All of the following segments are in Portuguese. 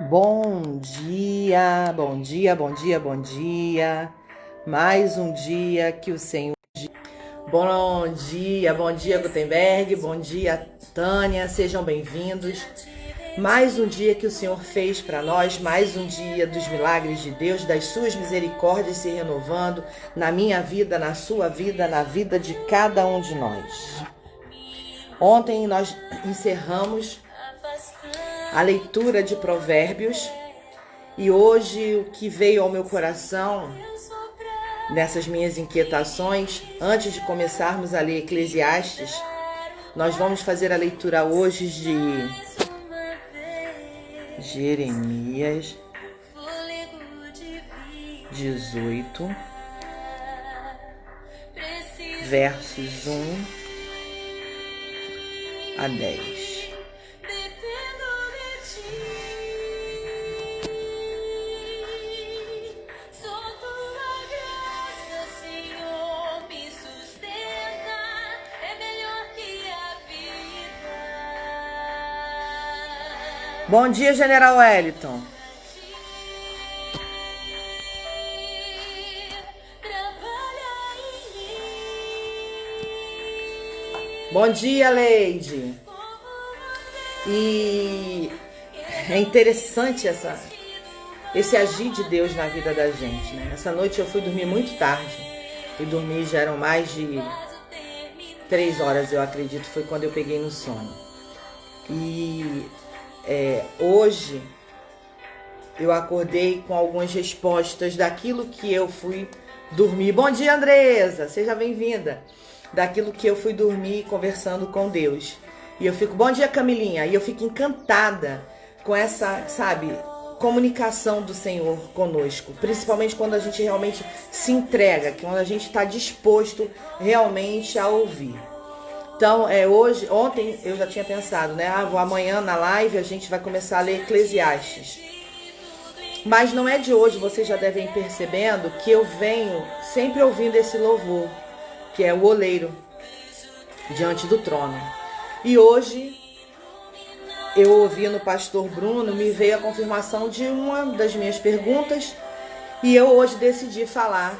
Bom dia, bom dia, bom dia, bom dia. Mais um dia que o Senhor. Bom dia, Gutenberg. Bom dia, Tânia. Sejam bem-vindos. Mais um dia que o Senhor fez para nós, mais um dia dos milagres de Deus, das suas misericórdias se renovando na minha vida, na sua vida, na vida de cada um de nós. Ontem nós encerramos a leitura de Provérbios e hoje o que veio ao meu coração nessas minhas inquietações, antes de começarmos a ler Eclesiastes, nós vamos fazer a leitura hoje de Jeremias 18, versos 1 a 10. Bom dia, General Wellington. Bom dia, Leide. E é interessante esse agir de Deus na vida da gente, né? Essa noite eu fui dormir muito tarde. Fui dormir, já eram mais de 3 horas, eu acredito, foi quando eu peguei no sono. E hoje eu acordei com algumas respostas daquilo que eu fui dormir. Bom dia, Andresa, seja bem-vinda. Daquilo que eu fui dormir conversando com Deus. E eu fico, bom dia, Camilinha. E eu fico encantada com essa, comunicação do Senhor conosco. Principalmente quando a gente realmente se entrega, quando a gente está disposto realmente a ouvir. Então, ontem eu já tinha pensado, né? Amanhã na live a gente vai começar a ler Eclesiastes. Mas não é de hoje, vocês já devem ir percebendo que eu venho sempre ouvindo esse louvor, que é o oleiro diante do trono. E hoje, eu ouvi no pastor Bruno, me veio a confirmação de uma das minhas perguntas, e eu hoje decidi falar,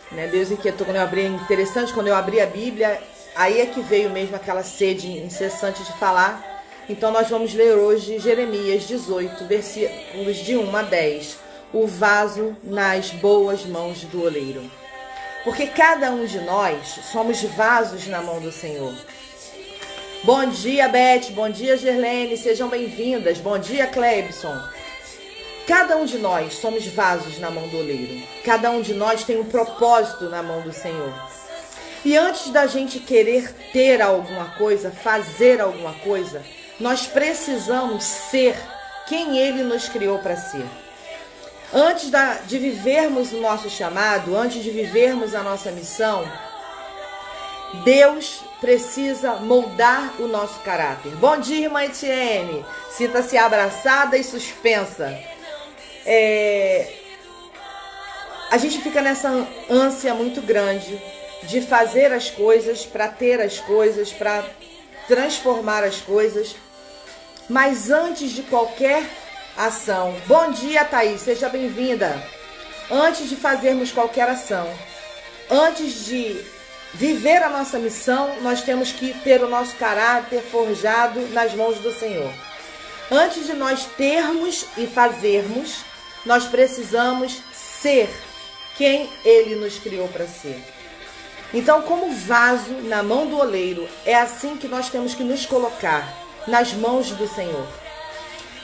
né? Deus inquietou quando eu abri, interessante, quando eu abri a Bíblia, aí é que veio mesmo aquela sede incessante de falar. Então nós vamos ler hoje Jeremias 18, versículos de 1 a 10. O vaso nas boas mãos do oleiro. Porque cada um de nós somos vasos na mão do Senhor. Bom dia, Beth. Bom dia, Gerlene. Sejam bem-vindas. Bom dia, Clebson. Cada um de nós somos vasos na mão do oleiro. Cada um de nós tem um propósito na mão do Senhor. E antes da gente querer ter alguma coisa, fazer alguma coisa, nós precisamos ser quem Ele nos criou para ser. Antes de vivermos o nosso chamado, antes de vivermos a nossa missão, Deus precisa moldar o nosso caráter. Bom dia, irmã Etienne. Sinta-se abraçada e suspensa. A gente fica nessa ânsia muito grande de fazer as coisas, para ter as coisas, para transformar as coisas. Mas antes de qualquer ação, bom dia, Thaís, seja bem-vinda. Antes de fazermos qualquer ação, antes de viver a nossa missão, nós temos que ter o nosso caráter forjado nas mãos do Senhor. Antes de nós termos e fazermos, nós precisamos ser quem Ele nos criou para ser. Então, como vaso na mão do oleiro, é assim que nós temos que nos colocar, nas mãos do Senhor.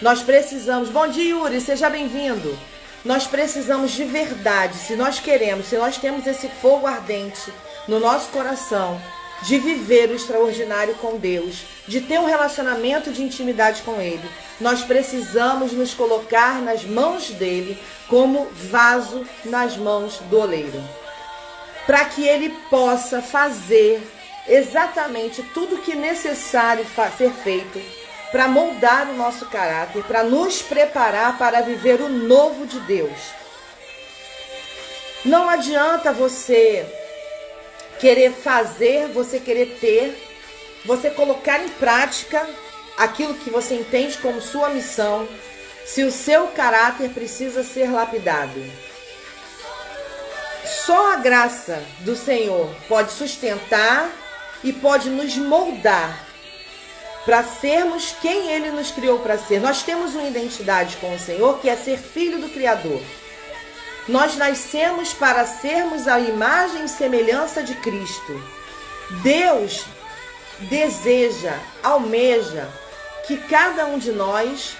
Nós precisamos, bom dia, Yuri, seja bem-vindo. Nós precisamos de verdade, se nós queremos, se nós temos esse fogo ardente no nosso coração, de viver o extraordinário com Deus, de ter um relacionamento de intimidade com Ele, nós precisamos nos colocar nas mãos dEle como vaso nas mãos do oleiro, para que Ele possa fazer exatamente tudo o que é necessário ser feito para moldar o nosso caráter, para nos preparar para viver o novo de Deus. Não adianta você querer fazer, você querer ter, você colocar em prática aquilo que você entende como sua missão, se o seu caráter precisa ser lapidado. Só a graça do Senhor pode sustentar e pode nos moldar para sermos quem Ele nos criou para ser. Nós temos uma identidade com o Senhor, que é ser filho do Criador. Nós nascemos para sermos a imagem e semelhança de Cristo. Deus deseja, almeja que cada um de nós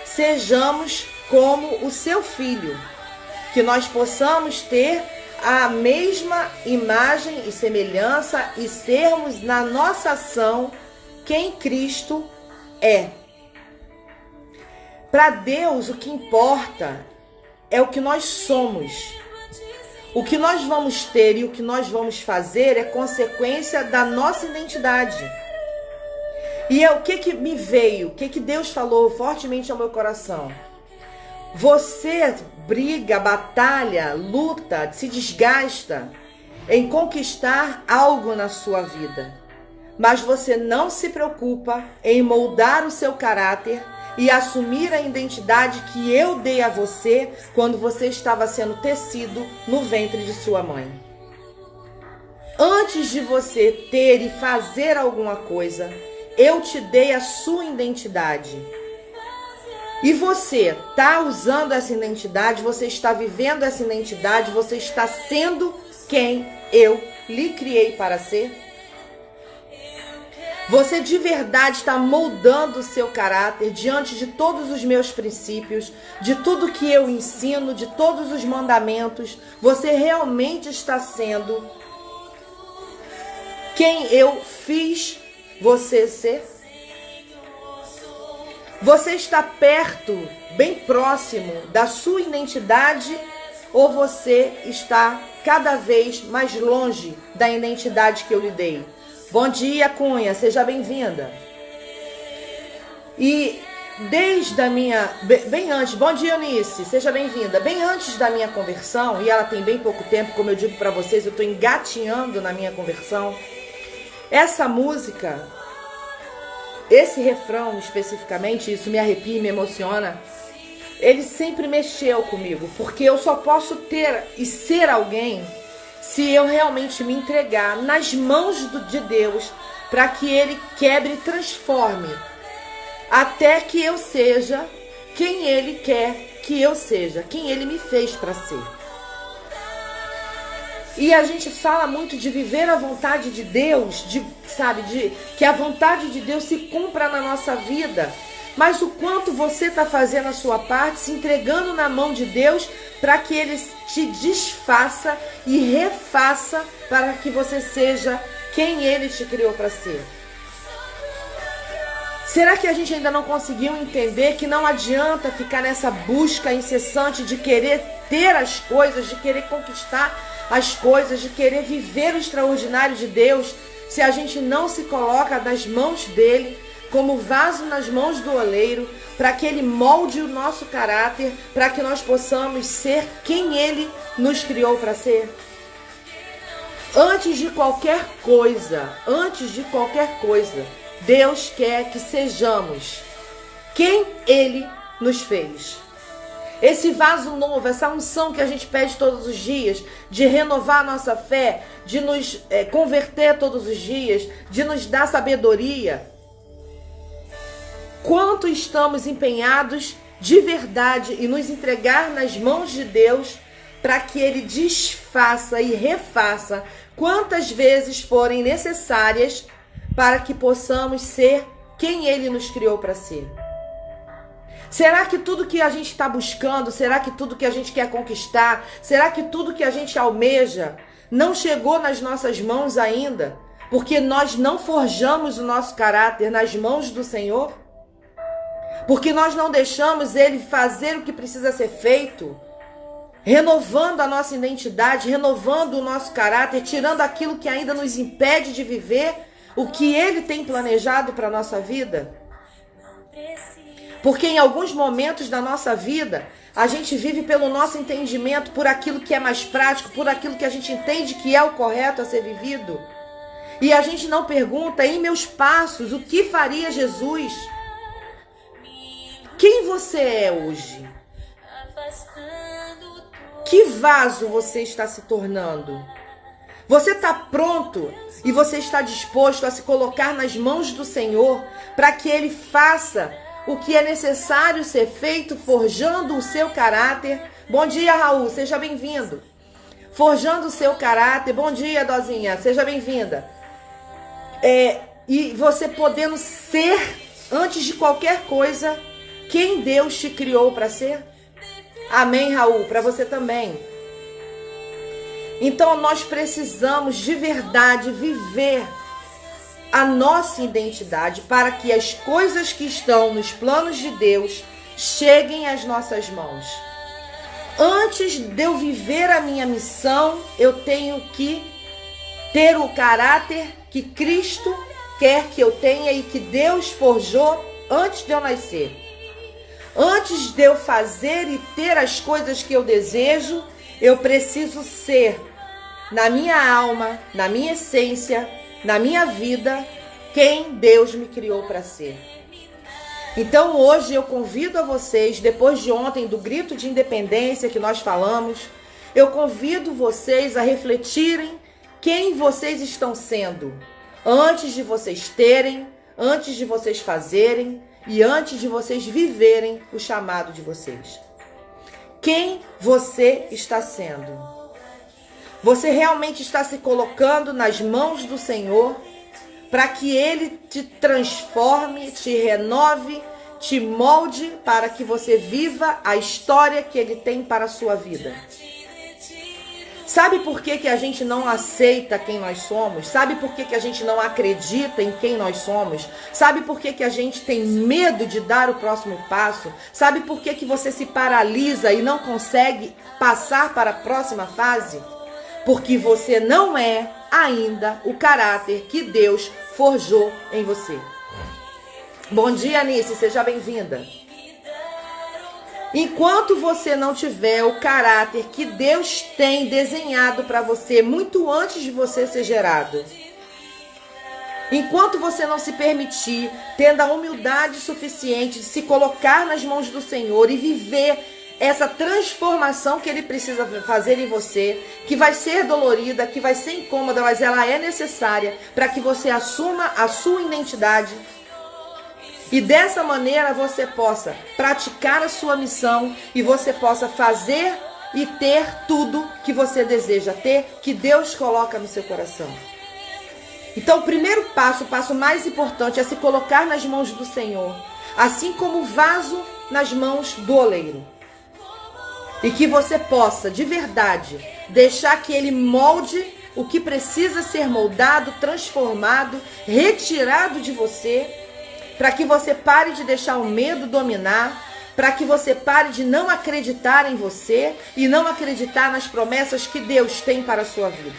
sejamos como o seu filho, que nós possamos ter a mesma imagem e semelhança e sermos na nossa ação quem Cristo é. Para Deus, o que importa é o que nós somos. O que nós vamos ter e o que nós vamos fazer é consequência da nossa identidade. E é o que me veio, o que Deus falou fortemente ao meu coração. Você briga, batalha, luta, se desgasta em conquistar algo na sua vida. Mas você não se preocupa em moldar o seu caráter e assumir a identidade que eu dei a você quando você estava sendo tecido no ventre de sua mãe. Antes de você ter e fazer alguma coisa, eu te dei a sua identidade. E você está usando essa identidade, você está vivendo essa identidade, você está sendo quem eu lhe criei para ser? Você de verdade está moldando o seu caráter diante de todos os meus princípios, de tudo que eu ensino, de todos os mandamentos? Você realmente está sendo quem eu fiz você ser? Você está perto, bem próximo da sua identidade, ou você está cada vez mais longe da identidade que eu lhe dei? Bom dia, Cunha, seja bem-vinda. E desde a minha... Bem antes, bom dia, Eunice, seja bem-vinda. Bem antes da minha conversão, e ela tem bem pouco tempo, como eu digo para vocês, eu estou engatinhando na minha conversão. Essa música, esse refrão especificamente, isso me arrepia e me emociona, ele sempre mexeu comigo, porque eu só posso ter e ser alguém se eu realmente me entregar nas mãos de Deus, para que Ele quebre e transforme, até que eu seja quem Ele quer que eu seja, quem Ele me fez para ser. E a gente fala muito de viver a vontade de Deus, que a vontade de Deus se cumpra na nossa vida. Mas o quanto você está fazendo a sua parte, se entregando na mão de Deus, para que Ele te desfaça e refaça para que você seja quem Ele te criou para ser. Será que a gente ainda não conseguiu entender que não adianta ficar nessa busca incessante de querer ter as coisas, de querer conquistar as coisas, de querer viver o extraordinário de Deus, se a gente não se coloca nas mãos dEle, como vaso nas mãos do oleiro, para que Ele molde o nosso caráter, para que nós possamos ser quem Ele nos criou para ser? Antes de qualquer coisa, Deus quer que sejamos quem Ele nos fez. Esse vaso novo, essa unção que a gente pede todos os dias, de renovar a nossa fé, de nos converter todos os dias, de nos dar sabedoria. Quanto estamos empenhados de verdade em nos entregar nas mãos de Deus para que Ele desfaça e refaça quantas vezes forem necessárias para que possamos ser quem Ele nos criou para ser? Será que tudo que a gente está buscando, será que tudo que a gente quer conquistar, será que tudo que a gente almeja não chegou nas nossas mãos ainda? Porque nós não forjamos o nosso caráter nas mãos do Senhor? Porque nós não deixamos Ele fazer o que precisa ser feito, renovando a nossa identidade, renovando o nosso caráter, tirando aquilo que ainda nos impede de viver o que Ele tem planejado para a nossa vida? Porque em alguns momentos da nossa vida, a gente vive pelo nosso entendimento, por aquilo que é mais prático, por aquilo que a gente entende que é o correto a ser vivido. E a gente não pergunta, em meus passos, o que faria Jesus? Quem você é hoje? Que vaso você está se tornando? Você está pronto e você está disposto a se colocar nas mãos do Senhor para que Ele faça o que é necessário ser feito, forjando o seu caráter? Bom dia, Raul, seja bem-vindo. Forjando o seu caráter. Bom dia, Dozinha, seja bem-vinda. E você podendo ser, antes de qualquer coisa, quem Deus te criou para ser? Amém, Raul, para você também. Então nós precisamos de verdade viver a nossa identidade para que as coisas que estão nos planos de Deus cheguem às nossas mãos. Antes de eu viver a minha missão, eu tenho que ter o caráter que Cristo quer que eu tenha e que Deus forjou antes de eu nascer. Antes de eu fazer e ter as coisas que eu desejo, eu preciso ser, na minha alma, na minha essência, na minha vida, quem Deus me criou para ser. Então hoje eu convido a vocês, depois de ontem do grito de independência que nós falamos, eu convido vocês a refletirem quem vocês estão sendo, antes de vocês terem, antes de vocês fazerem e antes de vocês viverem o chamado de vocês. Quem você está sendo? Você realmente está se colocando nas mãos do Senhor para que Ele te transforme, te renove, te molde para que você viva a história que Ele tem para a sua vida? Sabe por que a gente não aceita quem nós somos? Sabe por que a gente não acredita em quem nós somos? Sabe por que a gente tem medo de dar o próximo passo? Sabe por que você se paralisa e não consegue passar para a próxima fase? Porque você não é ainda o caráter que Deus forjou em você. Bom dia, Anice, seja bem-vinda. Enquanto você não tiver o caráter que Deus tem desenhado para você muito antes de você ser gerado, enquanto você não se permitir, tendo a humildade suficiente de se colocar nas mãos do Senhor e viver essa transformação que Ele precisa fazer em você, que vai ser dolorida, que vai ser incômoda, mas ela é necessária para que você assuma a sua identidade. E dessa maneira você possa praticar a sua missão e você possa fazer e ter tudo que você deseja ter, que Deus coloca no seu coração. Então o primeiro passo, o passo mais importante é se colocar nas mãos do Senhor, assim como o vaso nas mãos do oleiro. E que você possa, de verdade, deixar que Ele molde o que precisa ser moldado, transformado, retirado de você, para que você pare de deixar o medo dominar, para que você pare de não acreditar em você e não acreditar nas promessas que Deus tem para a sua vida.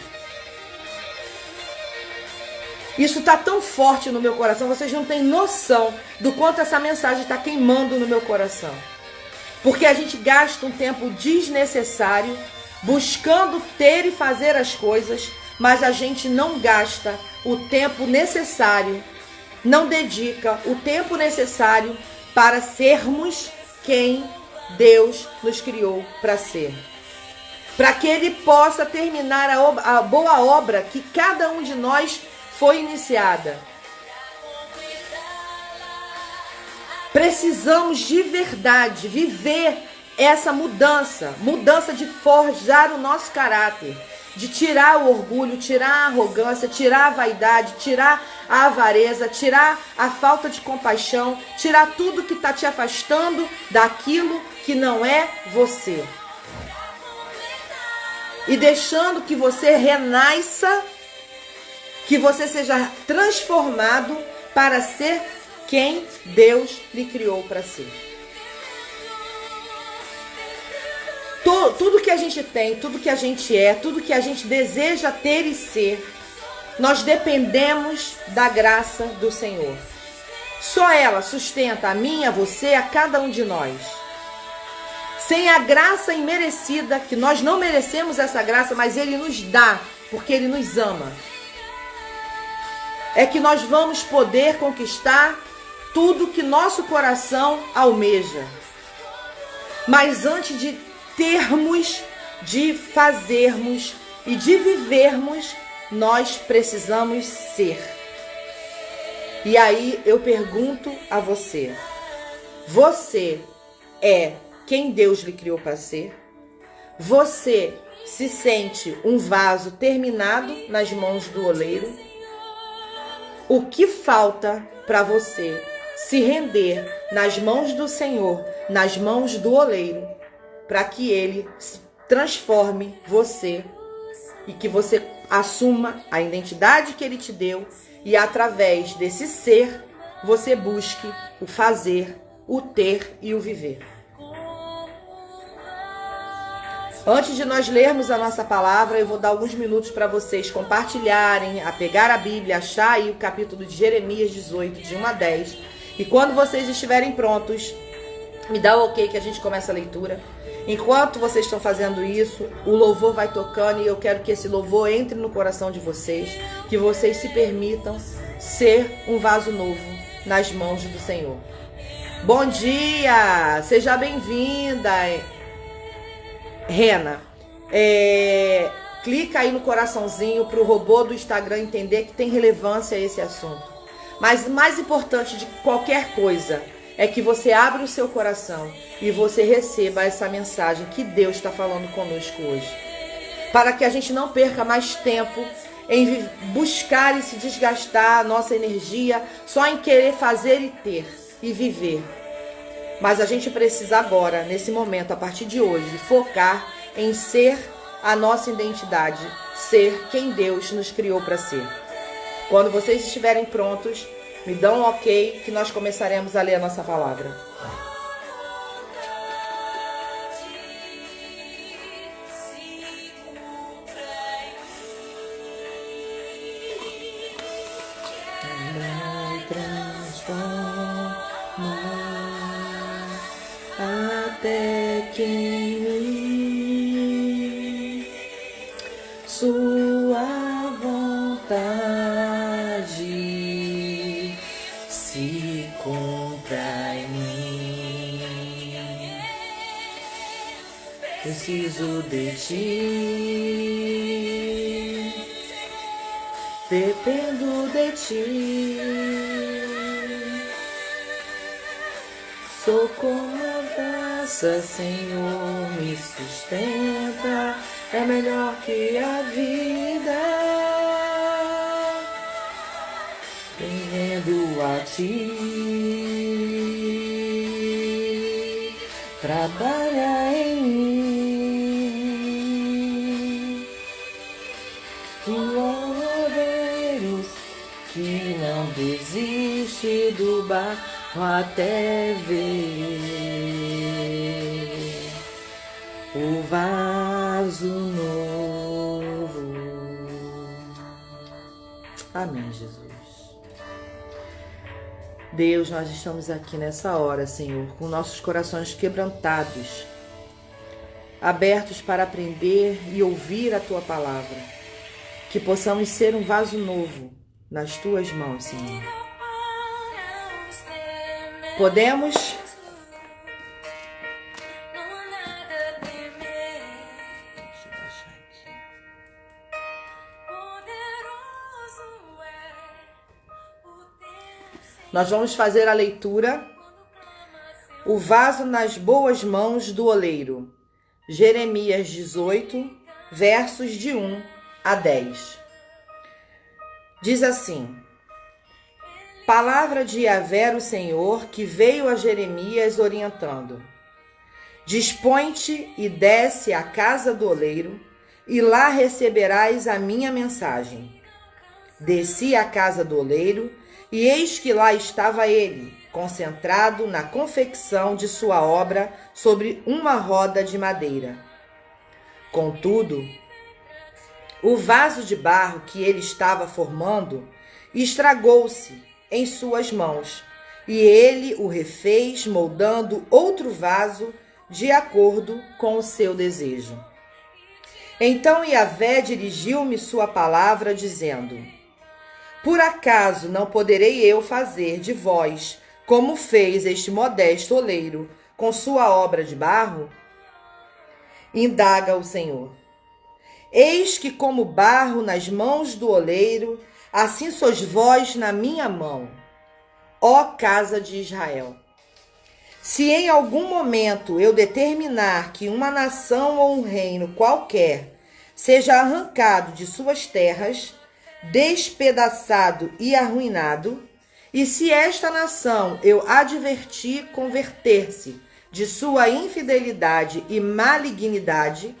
Isso está tão forte no meu coração, vocês não têm noção do quanto essa mensagem está queimando no meu coração. Porque a gente gasta um tempo desnecessário buscando ter e fazer as coisas, mas a gente não gasta o tempo necessário, não dedica o tempo necessário para sermos quem Deus nos criou para ser. Para que Ele possa terminar a boa obra que cada um de nós foi iniciada. Precisamos de verdade viver essa mudança de forjar o nosso caráter, de tirar o orgulho, tirar a arrogância, tirar a vaidade, tirar a avareza, tirar a falta de compaixão, tirar tudo que está te afastando daquilo que não é você. E deixando que você renasça, que você seja transformado para ser quem Deus lhe criou para ser. Tudo que a gente tem, tudo que a gente é, tudo que a gente deseja ter e ser, nós dependemos da graça do Senhor. Só ela sustenta a mim, a você, a cada um de nós. Sem a graça imerecida, que nós não merecemos essa graça, mas Ele nos dá, porque Ele nos ama, é que nós vamos poder conquistar tudo que nosso coração almeja. Mas antes de termos, de fazermos e de vivermos, nós precisamos ser. E aí eu pergunto a você: você é quem Deus lhe criou para ser? Você se sente um vaso terminado nas mãos do oleiro? O que falta para você se render nas mãos do Senhor, nas mãos do oleiro, para que Ele transforme você e que você assuma a identidade que Ele te deu e através desse ser você busque o fazer, o ter e o viver. Antes de nós lermos a nossa palavra, eu vou dar alguns minutos para vocês compartilharem, a pegar a Bíblia, achar aí o capítulo de Jeremias 18, de 1 a 10. E quando vocês estiverem prontos, me dá o ok que a gente começa a leitura. Enquanto vocês estão fazendo isso, o louvor vai tocando e eu quero que esse louvor entre no coração de vocês, que vocês se permitam ser um vaso novo nas mãos do Senhor. Bom dia! Seja bem-vinda, Rena. Clica aí no coraçãozinho para o robô do Instagram entender que tem relevância esse assunto. Mas o mais importante de qualquer coisa é que você abra o seu coração e você receba essa mensagem que Deus está falando conosco hoje. Para que a gente não perca mais tempo em buscar e se desgastar a nossa energia só em querer fazer e ter e viver. Mas a gente precisa agora, nesse momento, a partir de hoje, focar em ser a nossa identidade, ser quem Deus nos criou para ser. Quando vocês estiverem prontos, me dão um ok que nós começaremos a ler a nossa palavra. Até que sua vontade se cumpra em mim. Preciso de ti, dependo de ti. Sou como a graça, Senhor, me sustenta, é melhor que a vida. Vendo a ti, trabalha em mim. Tu obreiros que não desiste do barco até ver o vaso novo. Amém, Jesus. Deus, nós estamos aqui nessa hora, Senhor, com nossos corações quebrantados, abertos para aprender e ouvir a Tua palavra. Que possamos ser um vaso novo nas Tuas mãos, Senhor. Podemos? Nós vamos fazer a leitura. O vaso nas boas mãos do oleiro. Jeremias 18, versos de 1 a 10. Diz assim: Palavra de Yahvé, o Senhor, que veio a Jeremias orientando. Dispõe-te e desce à casa do oleiro, e lá receberás a minha mensagem. Desci à casa do oleiro, e eis que lá estava ele, concentrado na confecção de sua obra sobre uma roda de madeira. Contudo, o vaso de barro que ele estava formando estragou-se em suas mãos, e ele o refez, moldando outro vaso de acordo com o seu desejo. Então Yahvé dirigiu-me sua palavra, dizendo: Por acaso não poderei eu fazer de vós como fez este modesto oleiro com sua obra de barro? Indaga o Senhor. Eis que como barro nas mãos do oleiro, assim sois vós na minha mão, ó casa de Israel. Se em algum momento eu determinar que uma nação ou um reino qualquer seja arrancado de suas terras, despedaçado e arruinado, e se esta nação eu advertir converter-se de sua infidelidade e malignidade,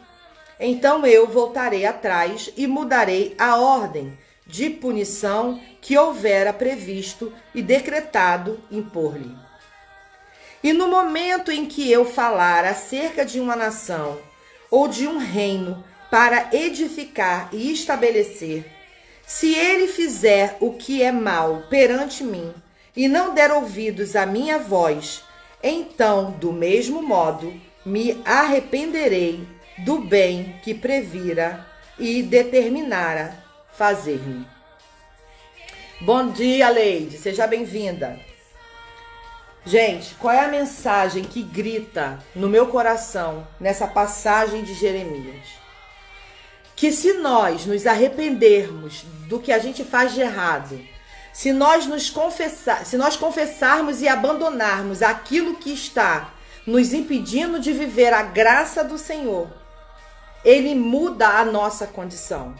então eu voltarei atrás e mudarei a ordem de punição que houvera previsto e decretado impor-lhe. E no momento em que eu falar acerca de uma nação ou de um reino para edificar e estabelecer, se ele fizer o que é mal perante mim e não der ouvidos à minha voz, então, do mesmo modo, me arrependerei do bem que previra e determinara fazer-me. Bom dia, Leide. Seja bem-vinda. Gente, qual é a mensagem que grita no meu coração nessa passagem de Jeremias? Que se nós nos arrependermos do que a gente faz de errado, se nós confessarmos e abandonarmos aquilo que está nos impedindo de viver a graça do Senhor, Ele muda a nossa condição.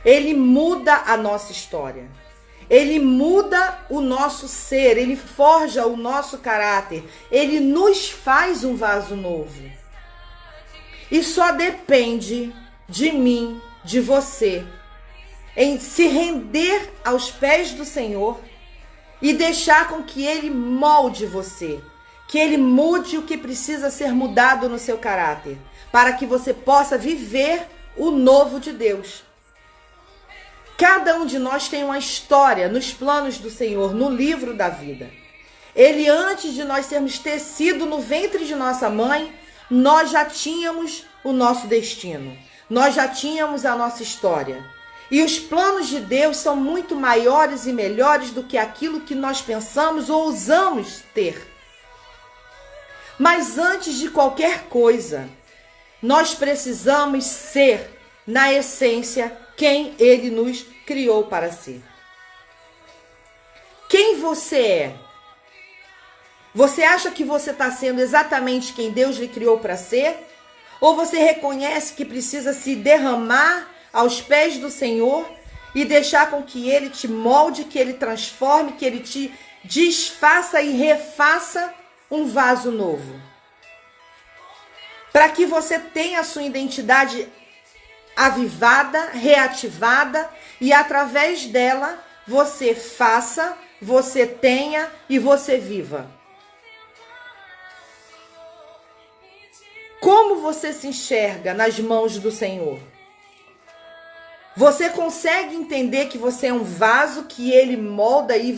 Ele muda a nossa história. Ele muda o nosso ser, ele forja o nosso caráter, ele nos faz um vaso novo. E só depende de mim, de você, em se render aos pés do Senhor e deixar com que ele molde você, que ele mude o que precisa ser mudado no seu caráter, para que você possa viver o novo de Deus. Cada um de nós tem uma história nos planos do Senhor, no livro da vida. Ele, antes de nós sermos tecidos no ventre de nossa mãe, nós já tínhamos o nosso destino. Nós já tínhamos a nossa história. E os planos de Deus são muito maiores e melhores do que aquilo que nós pensamos ou ousamos ter. Mas antes de qualquer coisa, nós precisamos ser, na essência, quem Ele nos criou para ser. Quem você é? Você acha que você está sendo exatamente quem Deus lhe criou para ser? Ou você reconhece que precisa se derramar aos pés do Senhor e deixar com que Ele te molde, que Ele transforme, que Ele te desfaça e refaça um vaso novo? Para que você tenha a sua identidade avivada, reativada, e através dela você faça, você tenha e você viva. Como você se enxerga nas mãos do Senhor? Você consegue entender que você é um vaso que Ele molda, e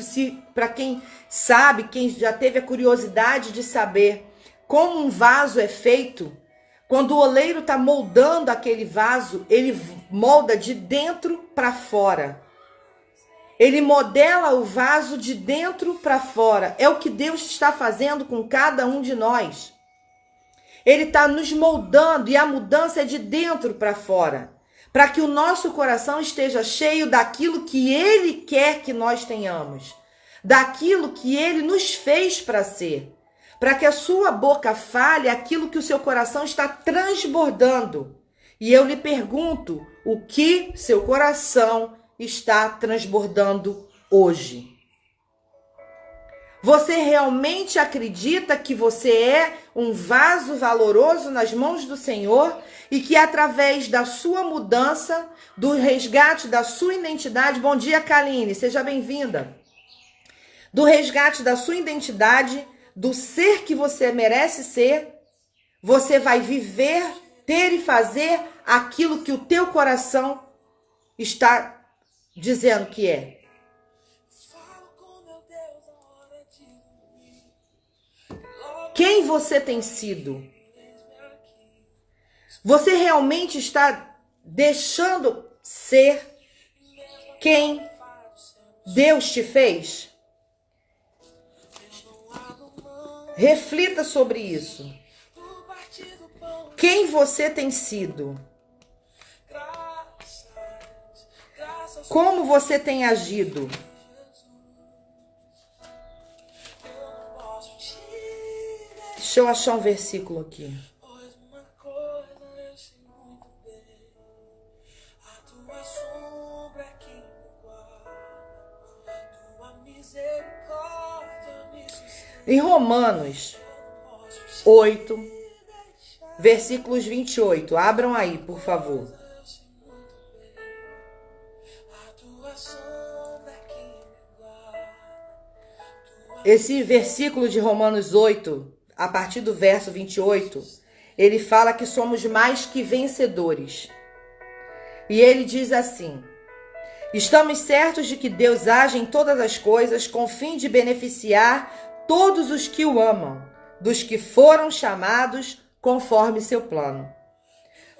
para quem sabe, quem já teve a curiosidade de saber como um vaso é feito, quando o oleiro está moldando aquele vaso, ele molda de dentro para fora. Ele modela o vaso de dentro para fora. É o que Deus está fazendo com cada um de nós. Ele está nos moldando, e a mudança é de dentro para fora, para que o nosso coração esteja cheio daquilo que Ele quer que nós tenhamos, daquilo que Ele nos fez para ser. Para que a sua boca fale aquilo que o seu coração está transbordando. E eu lhe pergunto, o que seu coração está transbordando hoje? Você realmente acredita que você é um vaso valoroso nas mãos do Senhor e que através da sua mudança, do resgate da sua identidade... Bom dia, Kaline, seja bem-vinda. Do resgate da sua identidade, do ser que você merece ser, você vai viver, ter e fazer aquilo que o teu coração está dizendo que é. Quem você tem sido? Você realmente está deixando ser quem Deus te fez? Reflita sobre isso. Quem você tem sido? Como você tem agido? Deixa eu achar um versículo aqui. Em Romanos 8, versículos 28. Abram aí, por favor. Esse versículo de Romanos 8, a partir do verso 28, ele fala que somos mais que vencedores. E ele diz assim: estamos certos de que Deus age em todas as coisas com o fim de beneficiar todos os que o amam, dos que foram chamados conforme seu plano.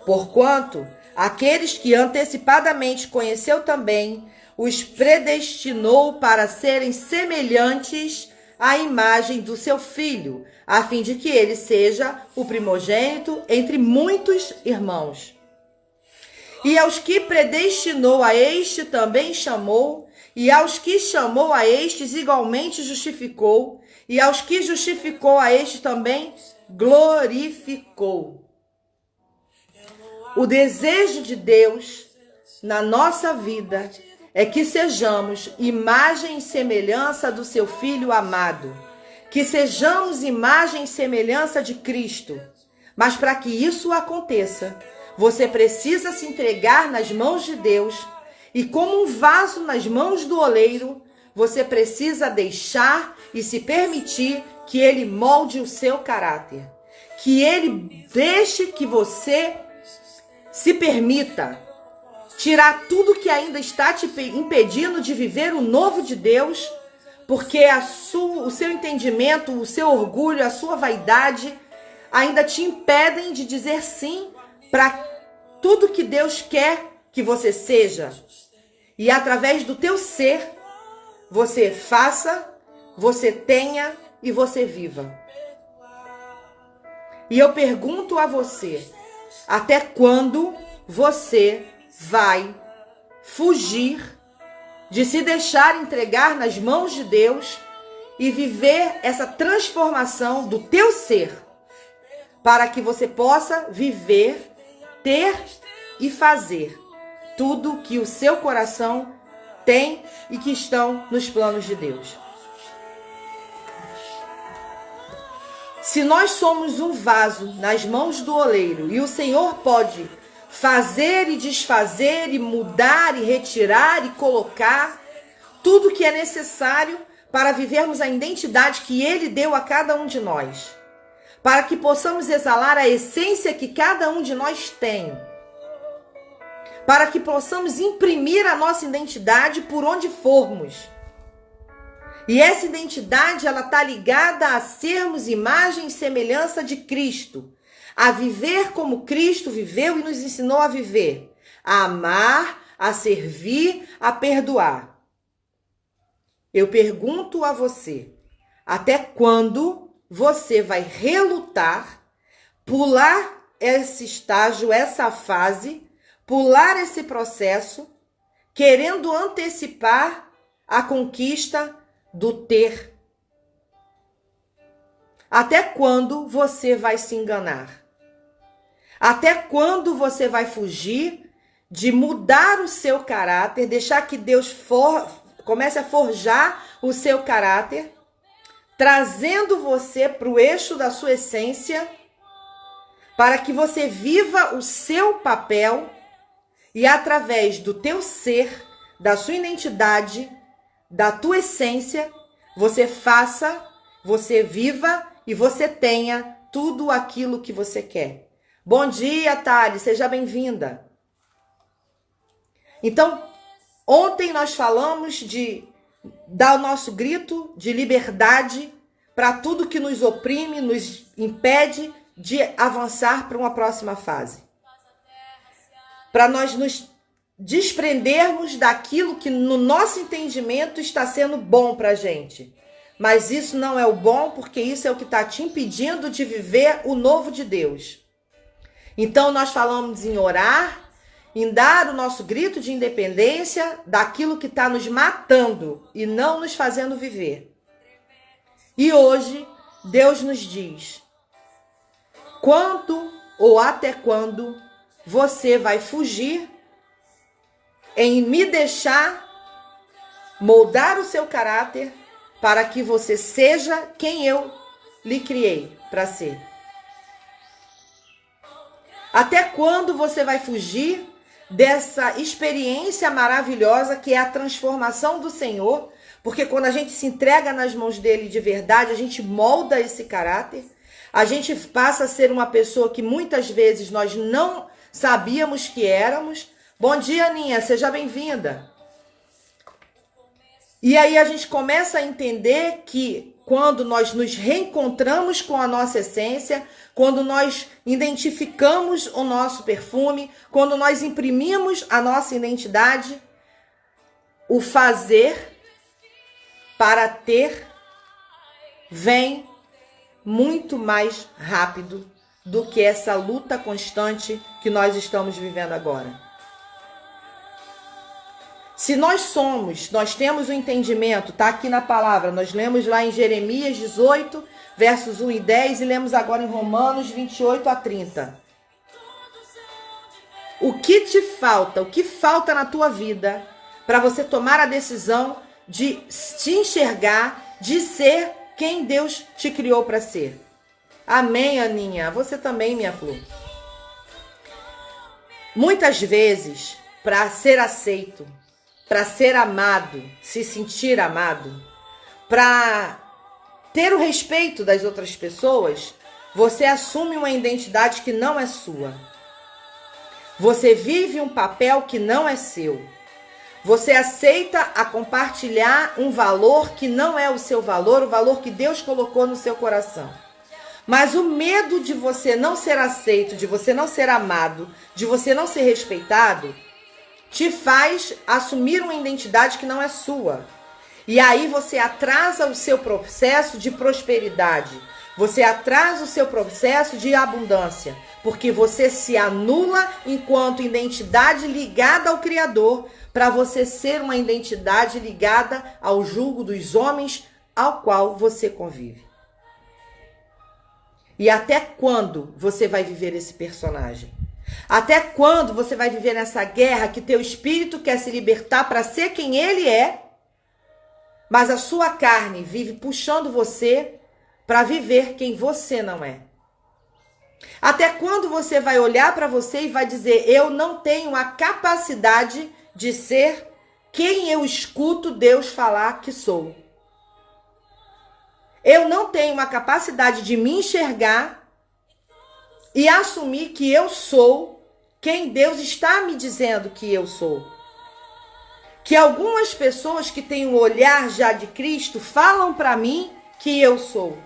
Porquanto, aqueles que antecipadamente conheceu também, os predestinou para serem semelhantes à imagem do seu Filho, a fim de que ele seja o primogênito entre muitos irmãos. E aos que predestinou a este também chamou, e aos que chamou a estes igualmente justificou, e aos que justificou a este também glorificou. O desejo de Deus na nossa vida é que sejamos imagem e semelhança do seu Filho amado, que sejamos imagem e semelhança de Cristo. Mas para que isso aconteça, você precisa se entregar nas mãos de Deus e, como um vaso nas mãos do oleiro, você precisa deixar e se permitir que Ele molde o seu caráter, que Ele deixe que você se permita tirar tudo que ainda está te impedindo de viver o novo de Deus, porque o seu entendimento, o seu orgulho, a sua vaidade ainda te impedem de dizer sim para tudo que Deus quer que você seja. E através do teu ser, você faça, você tenha e você viva. E eu pergunto a você, até quando você vai fugir de se deixar entregar nas mãos de Deus e viver essa transformação do teu ser, para que você possa viver, ter e fazer tudo que o seu coração tem e que estão nos planos de Deus. Se nós somos um vaso nas mãos do oleiro e o Senhor pode fazer e desfazer e mudar e retirar e colocar tudo que é necessário para vivermos a identidade que Ele deu a cada um de nós, para que possamos exalar a essência que cada um de nós tem, para que possamos imprimir a nossa identidade por onde formos. E essa identidade, ela está ligada a sermos imagem e semelhança de Cristo, a viver como Cristo viveu e nos ensinou a viver, a amar, a servir, a perdoar. Eu pergunto a você, até quando você vai relutar, pular esse estágio, essa fase, pular esse processo, querendo antecipar a conquista do ter? Até quando você vai se enganar? Até quando você vai fugir de mudar o seu caráter, deixar que Deus comece a forjar o seu caráter, trazendo você para o eixo da sua essência, para que você viva o seu papel e através do teu ser, da sua identidade, da tua essência, você faça, você viva e você tenha tudo aquilo que você quer. Bom dia, Thali, seja bem-vinda. Então, ontem nós falamos de dar o nosso grito de liberdade para tudo que nos oprime, nos impede de avançar para uma próxima fase. Para nós nos desprendermos daquilo que no nosso entendimento está sendo bom para a gente. Mas isso não é o bom, porque isso é o que está te impedindo de viver o novo de Deus. Então nós falamos em orar, em dar o nosso grito de independência daquilo que está nos matando e não nos fazendo viver. E hoje Deus nos diz: quanto ou até quando você vai fugir em me deixar moldar o seu caráter para que você seja quem eu lhe criei para ser? Até quando você vai fugir dessa experiência maravilhosa que é a transformação do Senhor? Porque quando a gente se entrega nas mãos dele de verdade, a gente molda esse caráter, a gente passa a ser uma pessoa que muitas vezes nós não sabíamos que éramos. Bom dia, Aninha, seja bem-vinda. E aí a gente começa a entender que quando nós nos reencontramos com a nossa essência, quando nós identificamos o nosso perfume, quando nós imprimimos a nossa identidade, o fazer para ter vem muito mais rápido do que essa luta constante que nós estamos vivendo agora. Se nós temos o entendimento, está aqui na palavra, nós lemos lá em Jeremias 18, versos 1 e 10, e lemos agora em Romanos 28 a 30. O que te falta, o que falta na tua vida para você tomar a decisão de te enxergar, de ser quem Deus te criou para ser? Amém, Aninha? Você também, minha flor. Muitas vezes, para ser aceito, para ser amado, se sentir amado, para ter o respeito das outras pessoas, você assume uma identidade que não é sua. Você vive um papel que não é seu. Você aceita a compartilhar um valor que não é o seu valor, o valor que Deus colocou no seu coração. Mas o medo de você não ser aceito, de você não ser amado, de você não ser respeitado, te faz assumir uma identidade que não é sua. E aí você atrasa o seu processo de prosperidade. Você atrasa o seu processo de abundância. Porque você se anula enquanto identidade ligada ao Criador, para você ser uma identidade ligada ao julgo dos homens ao qual você convive. E até quando você vai viver esse personagem? Até quando você vai viver nessa guerra que teu espírito quer se libertar para ser quem ele é, mas a sua carne vive puxando você para viver quem você não é? Até quando você vai olhar para você e vai dizer: eu não tenho a capacidade de ser quem eu escuto Deus falar que sou? Eu não tenho a capacidade de me enxergar e assumir que eu sou quem Deus está me dizendo que eu sou. Que algumas pessoas que têm um olhar já de Cristo falam para mim que eu sou.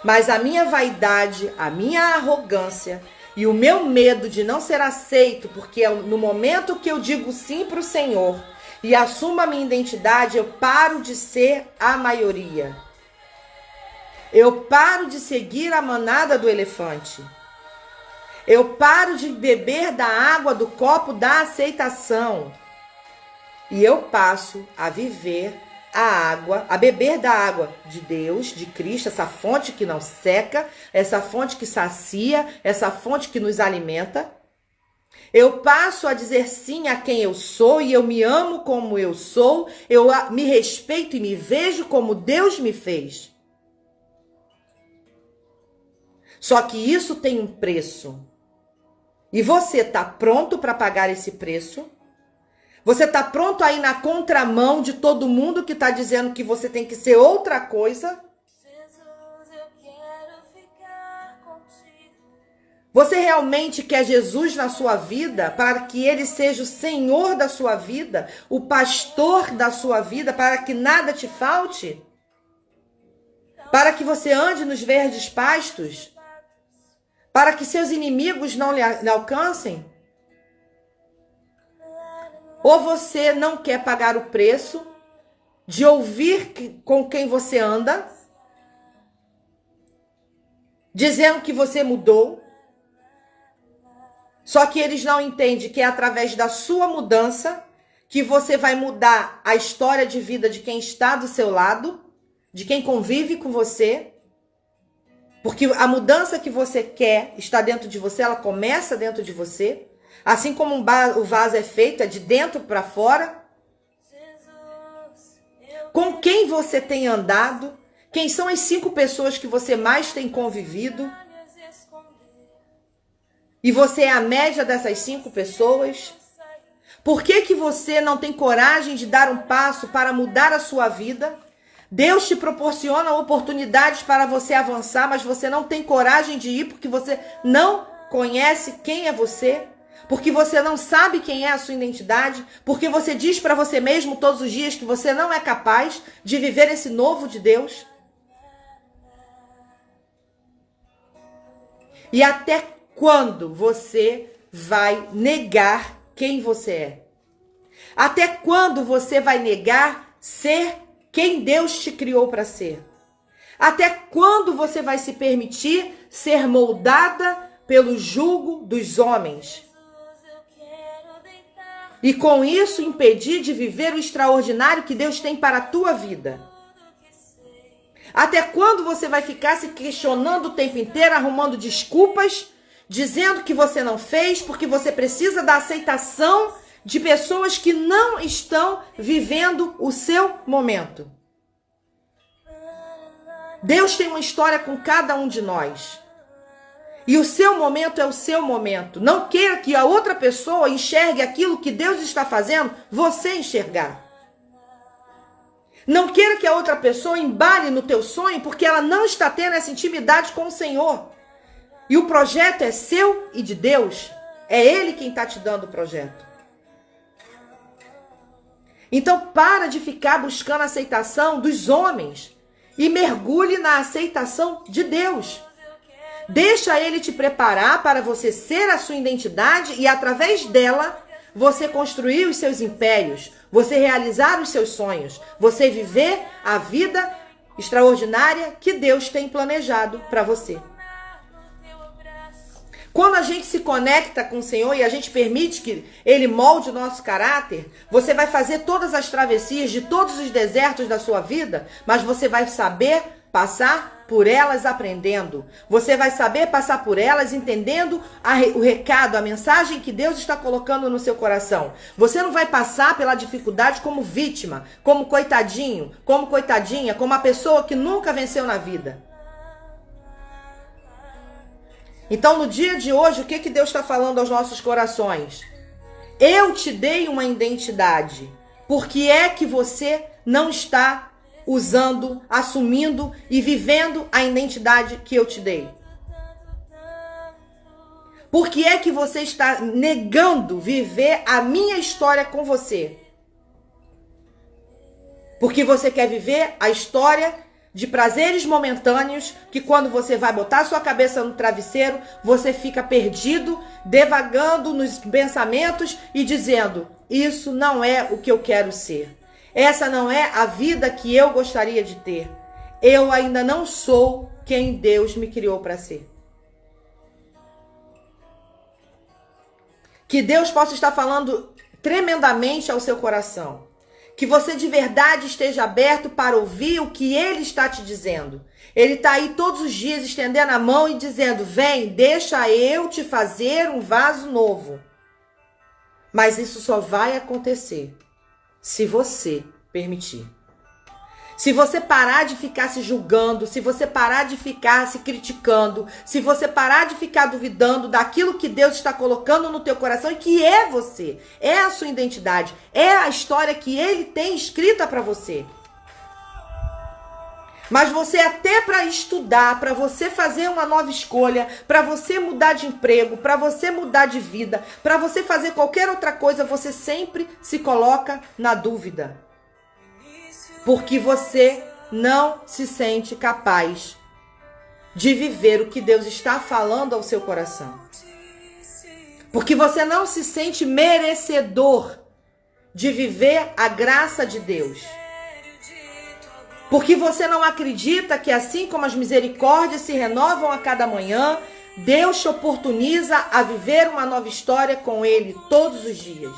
Mas a minha vaidade, a minha arrogância e o meu medo de não ser aceito, porque no momento que eu digo sim para o Senhor e assumo a minha identidade, eu paro de ser a maioria. Eu paro de seguir a manada do elefante. Eu paro de beber da água do copo da aceitação. E eu passo a viver a beber da água de Deus, de Cristo, essa fonte que não seca, essa fonte que sacia, essa fonte que nos alimenta. Eu passo a dizer sim a quem eu sou e eu me amo como eu sou, eu me respeito e me vejo como Deus me fez. Só que isso tem um preço. E você está pronto para pagar esse preço? Você está pronto a ir na contramão de todo mundo que está dizendo que você tem que ser outra coisa? Você realmente quer Jesus na sua vida para que ele seja o Senhor da sua vida, o pastor da sua vida, para que nada te falte? Para que você ande nos verdes pastos? Para que seus inimigos não lhe alcancem? Ou você não quer pagar o preço de ouvir com quem você anda, dizendo que você mudou. Só que eles não entendem que é através da sua mudança que você vai mudar a história de vida de quem está do seu lado, de quem convive com você. Porque a mudança que você quer está dentro de você, ela começa dentro de você. Assim como o vaso é feito, é de dentro para fora. Com quem você tem andado? Quem são as 5 pessoas que você mais tem convivido? E você é a média dessas 5 pessoas? Por que você não tem coragem de dar um passo para mudar a sua vida? Deus te proporciona oportunidades para você avançar, mas você não tem coragem de ir porque você não conhece quem é você, porque você não sabe quem é a sua identidade, porque você diz para você mesmo todos os dias que você não é capaz de viver esse novo de Deus. E até quando você vai negar quem você é? Até quando você vai negar ser quem Deus te criou para ser? Até quando você vai se permitir ser moldada pelo jugo dos homens? E com isso impedir de viver o extraordinário que Deus tem para a tua vida? Até quando você vai ficar se questionando o tempo inteiro, arrumando desculpas, dizendo que você não fez, porque você precisa da aceitação de pessoas que não estão vivendo o seu momento? Deus tem uma história com cada um de nós. E o seu momento é o seu momento. Não queira que a outra pessoa enxergue aquilo que Deus está fazendo você enxergar. Não queira que a outra pessoa embale no teu sonho porque ela não está tendo essa intimidade com o Senhor. E o projeto é seu e de Deus. É Ele quem está te dando o projeto. Então para de ficar buscando a aceitação dos homens e mergulhe na aceitação de Deus. Deixa Ele te preparar para você ser a sua identidade e através dela você construir os seus impérios, você realizar os seus sonhos, você viver a vida extraordinária que Deus tem planejado para você. Quando a gente se conecta com o Senhor e a gente permite que Ele molde o nosso caráter, você vai fazer todas as travessias de todos os desertos da sua vida, mas você vai saber passar por elas aprendendo. Você vai saber passar por elas entendendo o recado, a mensagem que Deus está colocando no seu coração. Você não vai passar pela dificuldade como vítima, como coitadinho, como coitadinha, como uma pessoa que nunca venceu na vida. Então, no dia de hoje, o que Deus está falando aos nossos corações? Eu te dei uma identidade. Por que é que você não está usando, assumindo e vivendo a identidade que eu te dei? Por que é que você está negando viver a minha história com você? Porque você quer viver a história de prazeres momentâneos, que quando você vai botar sua cabeça no travesseiro, você fica perdido, devagando nos pensamentos e dizendo, isso não é o que eu quero ser. Essa não é a vida que eu gostaria de ter. Eu ainda não sou quem Deus me criou para ser. Que Deus possa estar falando tremendamente ao seu coração. Que você de verdade esteja aberto para ouvir o que Ele está te dizendo. Ele está aí todos os dias estendendo a mão e dizendo, vem, deixa eu te fazer um vaso novo. Mas isso só vai acontecer se você permitir. Se você parar de ficar se julgando, se você parar de ficar se criticando, se você parar de ficar duvidando daquilo que Deus está colocando no teu coração e que é você, é a sua identidade, é a história que Ele tem escrita para você. Mas você até para estudar, para você fazer uma nova escolha, para você mudar de emprego, para você mudar de vida, para você fazer qualquer outra coisa, você sempre se coloca na dúvida. Porque você não se sente capaz de viver o que Deus está falando ao seu coração. Porque você não se sente merecedor de viver a graça de Deus. Porque você não acredita que assim como as misericórdias se renovam a cada manhã, Deus te oportuniza a viver uma nova história com Ele todos os dias.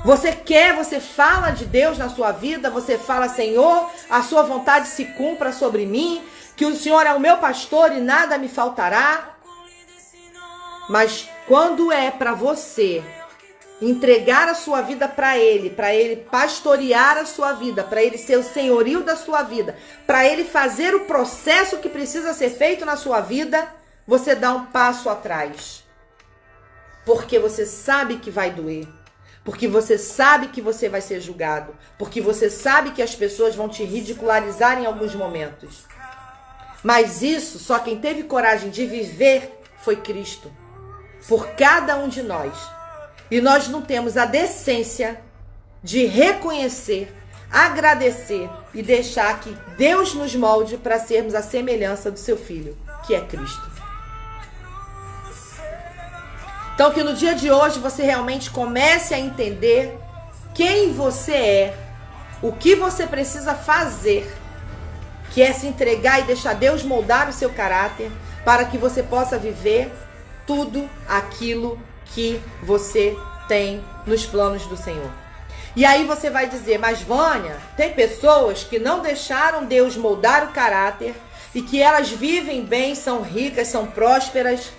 Você fala de Deus na sua vida, você fala, Senhor, a sua vontade se cumpra sobre mim, que o Senhor é o meu pastor e nada me faltará. Mas quando é para você entregar a sua vida para Ele pastorear a sua vida, para Ele ser o senhorio da sua vida, para Ele fazer o processo que precisa ser feito na sua vida, você dá um passo atrás. Porque você sabe que vai doer. Porque você sabe que você vai ser julgado. Porque você sabe que as pessoas vão te ridicularizar em alguns momentos. Mas isso, só quem teve coragem de viver foi Cristo. Por cada um de nós. E nós não temos a decência de reconhecer, agradecer e deixar que Deus nos molde para sermos a semelhança do seu Filho, que é Cristo. Então que no dia de hoje você realmente comece a entender quem você é, o que você precisa fazer, que é se entregar e deixar Deus moldar o seu caráter para que você possa viver tudo aquilo que você tem nos planos do Senhor. E aí você vai dizer, mas Vânia, tem pessoas que não deixaram Deus moldar o caráter e que elas vivem bem, são ricas, são prósperas.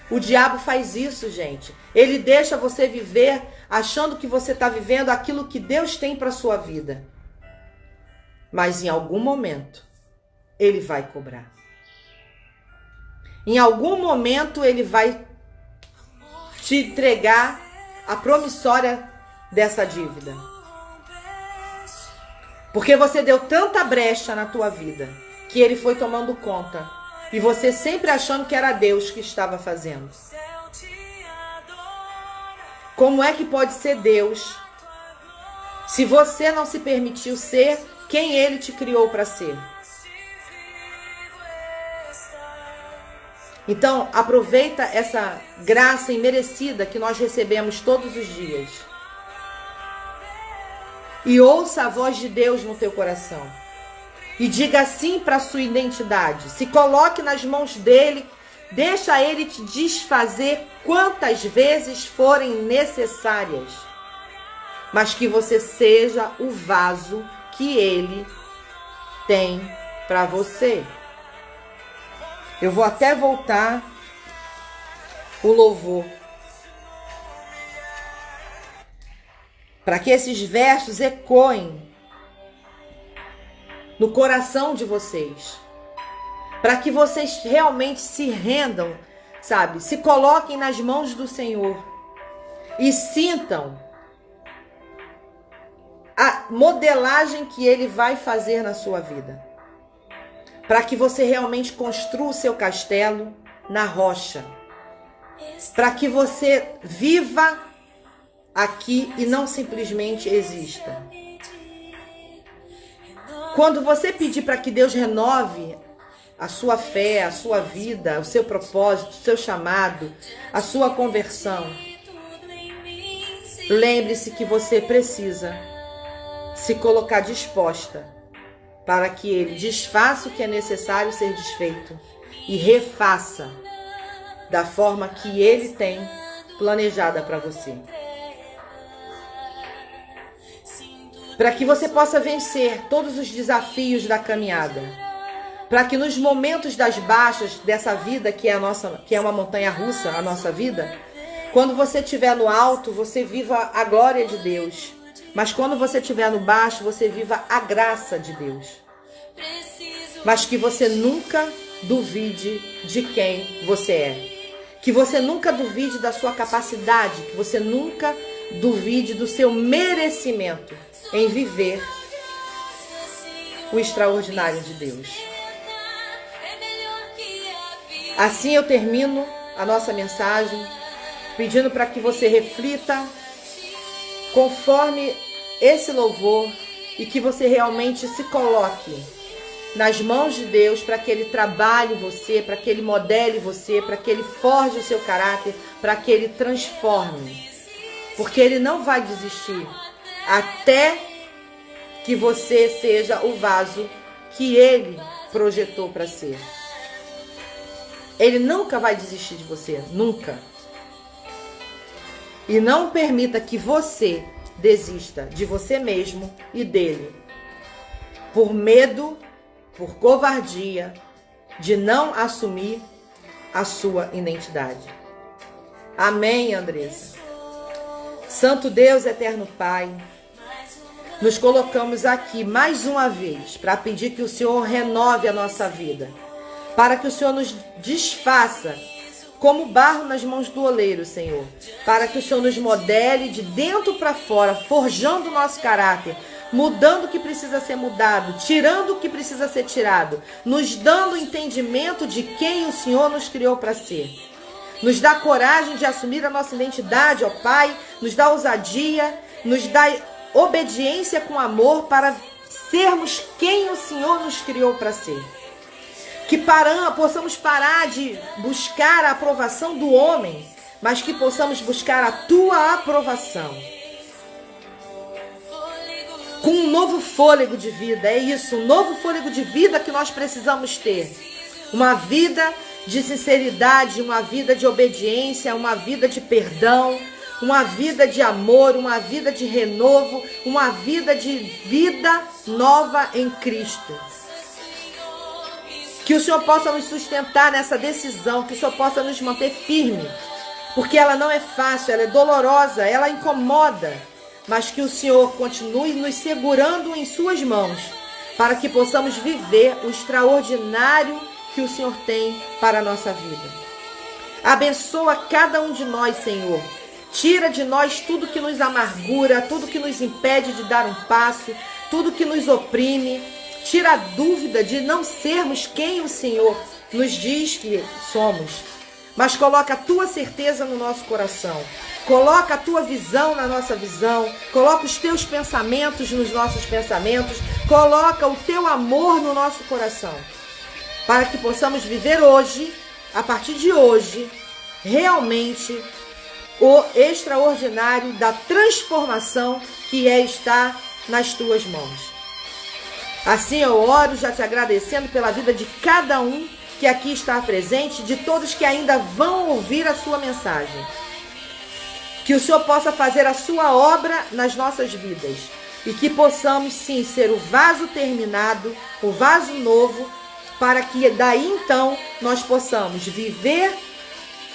O diabo faz isso, gente. Ele deixa você viver achando que você está vivendo aquilo que Deus tem para a sua vida. Mas em algum momento, ele vai cobrar. Em algum momento, ele vai te entregar a promissória dessa dívida. Porque você deu tanta brecha na tua vida que ele foi tomando conta. E você sempre achando que era Deus que estava fazendo. Como é que pode ser Deus se você não se permitiu ser quem Ele te criou para ser? Então, aproveita essa graça imerecida que nós recebemos todos os dias. E ouça a voz de Deus no teu coração. E diga sim para a sua identidade. Se coloque nas mãos dele. Deixa ele te desfazer quantas vezes forem necessárias. Mas que você seja o vaso que ele tem para você. Eu vou até voltar o louvor. Para que esses versos ecoem no coração de vocês. Para que vocês realmente se rendam, sabe? Se coloquem nas mãos do Senhor. E sintam a modelagem que Ele vai fazer na sua vida. Para que você realmente construa o seu castelo na rocha. Para que você viva aqui e não simplesmente exista. Quando você pedir para que Deus renove a sua fé, a sua vida, o seu propósito, o seu chamado, a sua conversão, lembre-se que você precisa se colocar disposta para que Ele desfaça o que é necessário ser desfeito e refaça da forma que Ele tem planejada para você. Para que você possa vencer todos os desafios da caminhada. Para que nos momentos das baixas dessa vida, que é uma montanha russa, a nossa vida, quando você estiver no alto, você viva a glória de Deus. Mas quando você estiver no baixo, você viva a graça de Deus. Mas que você nunca duvide de quem você é. Que você nunca duvide da sua capacidade, que você nunca duvide do seu merecimento em viver o extraordinário de Deus. Assim eu termino a nossa mensagem, pedindo para que você reflita conforme esse louvor e que você realmente se coloque nas mãos de Deus para que Ele trabalhe você, para que Ele modele você, para que Ele forje o seu caráter, para que Ele transforme. Porque Ele não vai desistir até que você seja o vaso que Ele projetou para ser. Ele nunca vai desistir de você, nunca. E não permita que você desista de você mesmo e dele, por medo, por covardia, de não assumir a sua identidade. Amém, Andressa? Santo Deus, eterno Pai, nos colocamos aqui mais uma vez para pedir que o Senhor renove a nossa vida, para que o Senhor nos desfaça como barro nas mãos do oleiro, Senhor, para que o Senhor nos modele de dentro para fora, forjando o nosso caráter, mudando o que precisa ser mudado, tirando o que precisa ser tirado, nos dando o entendimento de quem o Senhor nos criou para ser. Nos dá coragem de assumir a nossa identidade, ó Pai, nos dá ousadia, nos dá obediência com amor para sermos quem o Senhor nos criou para ser. Que possamos parar de buscar a aprovação do homem, mas que possamos buscar a Tua aprovação. Com um novo fôlego de vida, é isso, um novo fôlego de vida que nós precisamos ter. Uma vida de sinceridade, uma vida de obediência, uma vida de perdão, uma vida de amor, uma vida de renovo, uma vida de vida nova em Cristo. Que o Senhor possa nos sustentar nessa decisão, que o Senhor possa nos manter firme, porque ela não é fácil, ela é dolorosa, ela incomoda, mas que o Senhor continue nos segurando em suas mãos, para que possamos viver o extraordinário que o Senhor tem para a nossa vida. Abençoa cada um de nós, Senhor. Tira de nós tudo que nos amargura, tudo que nos impede de dar um passo, tudo que nos oprime. Tira a dúvida de não sermos quem o Senhor nos diz que somos. Mas coloca a Tua certeza no nosso coração. Coloca a Tua visão na nossa visão. Coloca os Teus pensamentos nos nossos pensamentos. Coloca o Teu amor no nosso coração. Para que possamos viver hoje, a partir de hoje, realmente o extraordinário da transformação que está nas Tuas mãos. Assim eu oro, já te agradecendo pela vida de cada um que aqui está presente, de todos que ainda vão ouvir a sua mensagem. Que o Senhor possa fazer a sua obra nas nossas vidas e que possamos sim ser o vaso terminado, o vaso novo, para que daí então nós possamos viver,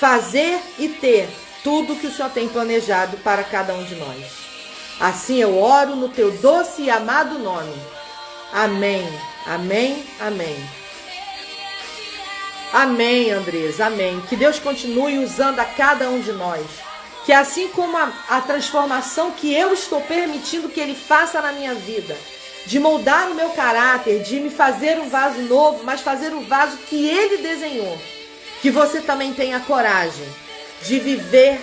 fazer e ter tudo que o Senhor tem planejado para cada um de nós. Assim eu oro no Teu doce e amado nome. Amém, amém, amém. Amém, Andresa, amém. Que Deus continue usando a cada um de nós. Que assim como a transformação que eu estou permitindo que Ele faça na minha vida, de moldar o meu caráter, de me fazer um vaso novo, mas fazer o vaso que Ele desenhou, que você também tenha coragem de viver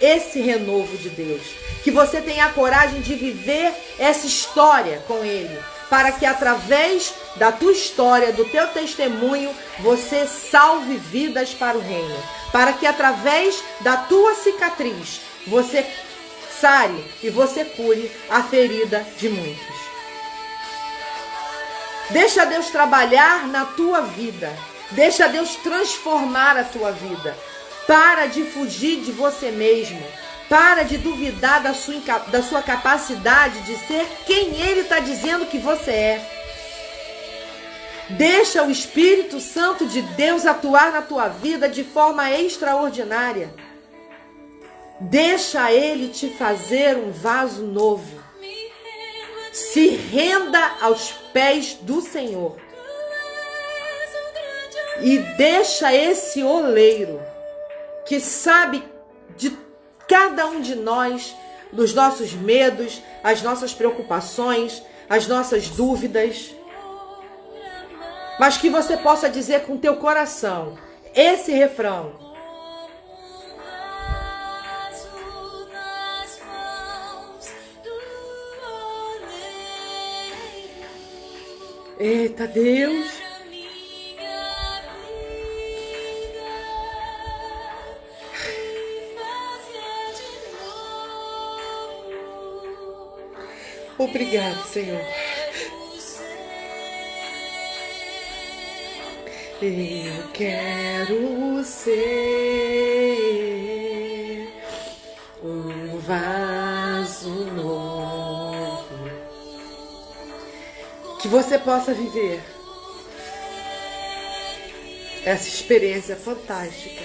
esse renovo de Deus. Que você tenha a coragem de viver essa história com Ele, para que através da tua história, do teu testemunho, você salve vidas para o reino. Para que através da tua cicatriz, você sare e você cure a ferida de muitos. Deixa Deus trabalhar na tua vida. Deixa Deus transformar a tua vida. Para de fugir de você mesmo. Para de duvidar da sua capacidade de ser quem Ele está dizendo que você é. Deixa o Espírito Santo de Deus atuar na tua vida de forma extraordinária. Deixa Ele te fazer um vaso novo. Se renda aos pés do Senhor. E deixa esse oleiro que sabe de cada um de nós, dos nossos medos, as nossas preocupações, as nossas dúvidas, mas que você possa dizer com teu coração esse refrão: eita Deus, obrigado, Senhor. Eu quero ser um vaso novo. Que você possa viver essa experiência fantástica.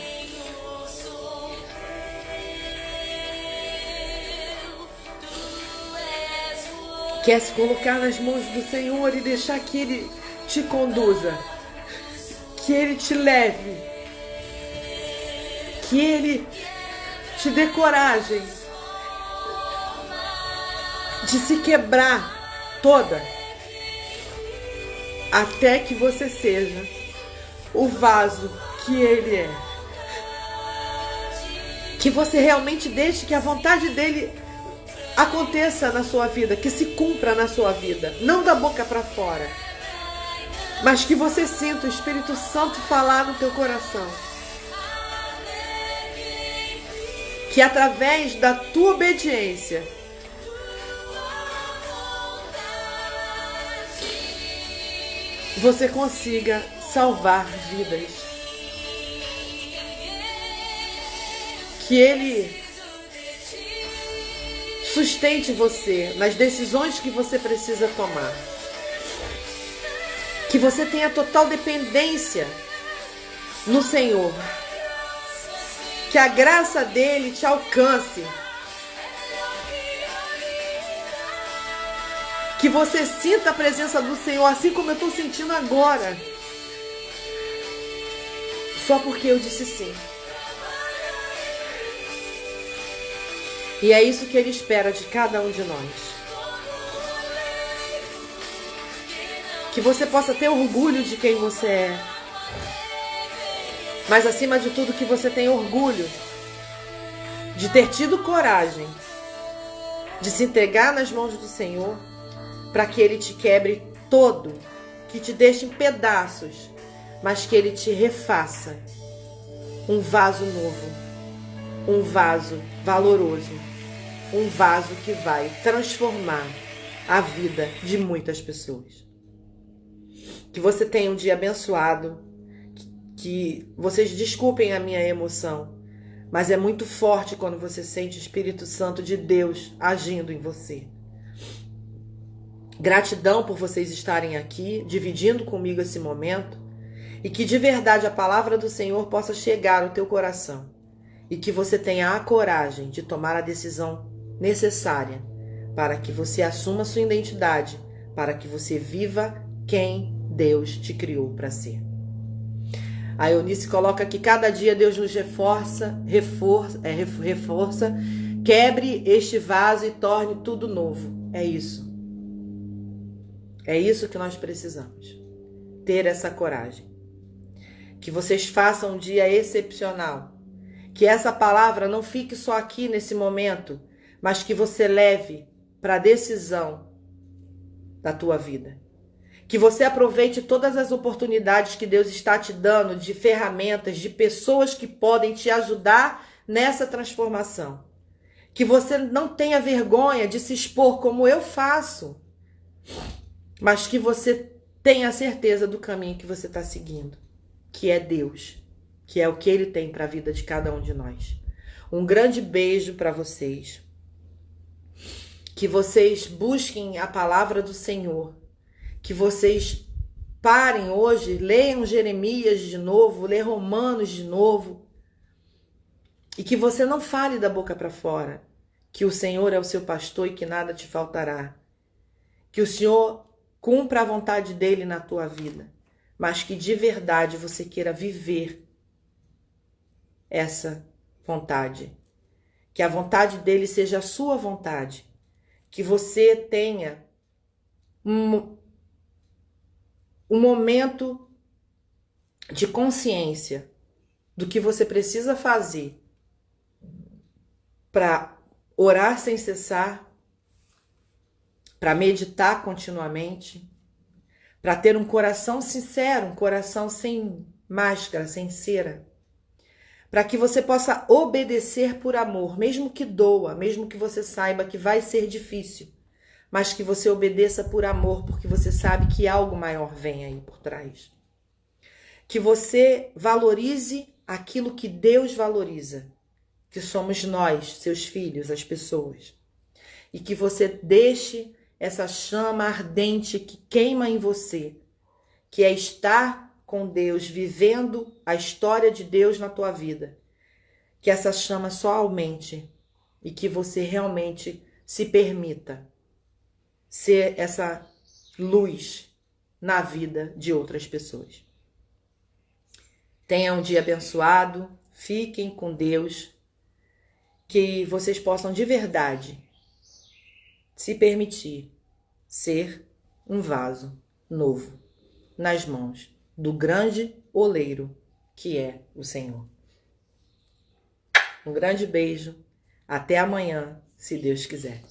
Que é se colocar nas mãos do Senhor e deixar que Ele te conduza. Que Ele te leve. Que Ele te dê coragem de se quebrar toda. Até que você seja o vaso que Ele é. Que você realmente deixe que a vontade dEle aconteça na sua vida, que se cumpra na sua vida, não da boca para fora, mas que você sinta o Espírito Santo falar no teu coração. Que através da tua obediência, você consiga salvar vidas. Que Ele sustente você nas decisões que você precisa tomar. Que você tenha total dependência no Senhor. Que a graça dEle te alcance. Que você sinta a presença do Senhor assim como eu estou sentindo agora. Só porque eu disse sim. E é isso que Ele espera de cada um de nós. Que você possa ter orgulho de quem você é. Mas acima de tudo que você tenha orgulho de ter tido coragem de se entregar nas mãos do Senhor para que Ele te quebre todo, que te deixe em pedaços, mas que Ele te refaça um vaso novo, um vaso valoroso, um vaso que vai transformar a vida de muitas pessoas. Que você tenha um dia abençoado, que vocês desculpem a minha emoção, mas é muito forte quando você sente o Espírito Santo de Deus agindo em você. Gratidão por vocês estarem aqui, dividindo comigo esse momento, e que de verdade a palavra do Senhor possa chegar ao teu coração, e que você tenha a coragem de tomar a decisão necessária para que você assuma sua identidade, para que você viva quem Deus te criou para ser. A Eunice coloca que cada dia Deus nos reforça, quebre este vaso e torne tudo novo. É isso. É isso que nós precisamos. Ter essa coragem. Que vocês façam um dia excepcional. Que essa palavra não fique só aqui nesse momento, mas que você leve para a decisão da tua vida. Que você aproveite todas as oportunidades que Deus está te dando, de ferramentas, de pessoas que podem te ajudar nessa transformação. Que você não tenha vergonha de se expor como eu faço, mas que você tenha a certeza do caminho que você está seguindo, que é Deus, que é o que Ele tem para a vida de cada um de nós. Um grande beijo para vocês. Que vocês busquem a palavra do Senhor. Que vocês parem hoje, leiam Jeremias de novo, leiam Romanos de novo. E que você não fale da boca para fora que o Senhor é o seu pastor e que nada te faltará. Que o Senhor cumpra a vontade dele na tua vida, mas que de verdade você queira viver essa vontade. Que a vontade dele seja a sua vontade. Que você tenha um momento de consciência do que você precisa fazer para orar sem cessar, para meditar continuamente, para ter um coração sincero, um coração sem máscara, sem cera, para que você possa obedecer por amor, mesmo que doa, mesmo que você saiba que vai ser difícil, mas que você obedeça por amor, porque você sabe que algo maior vem aí por trás. Que você valorize aquilo que Deus valoriza, que somos nós, seus filhos, as pessoas. E que você deixe essa chama ardente que queima em você, que é estar com Deus, vivendo a história de Deus na tua vida. Que essa chama só aumente e que você realmente se permita ser essa luz na vida de outras pessoas. Tenham um dia abençoado, fiquem com Deus, que vocês possam de verdade se permitir ser um vaso novo nas mãos do grande oleiro que é o Senhor. Um grande beijo, até amanhã, se Deus quiser.